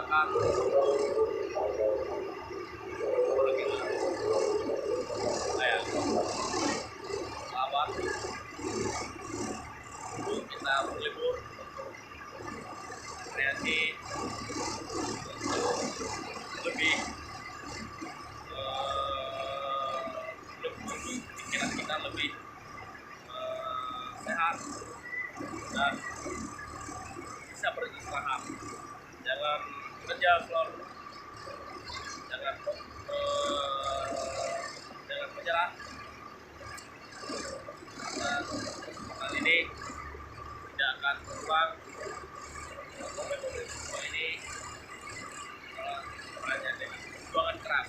akan kayak lawan untuk kita berlibur rekreasi lebih lebih pikiran kita lebih sehat dan bisa beristirahat. Jangan kerja selalu, jangan jangan menyerah. Dan hal ini tidak akan berulang. Momen-momen seperti ini hanya dengan perjuangan keras.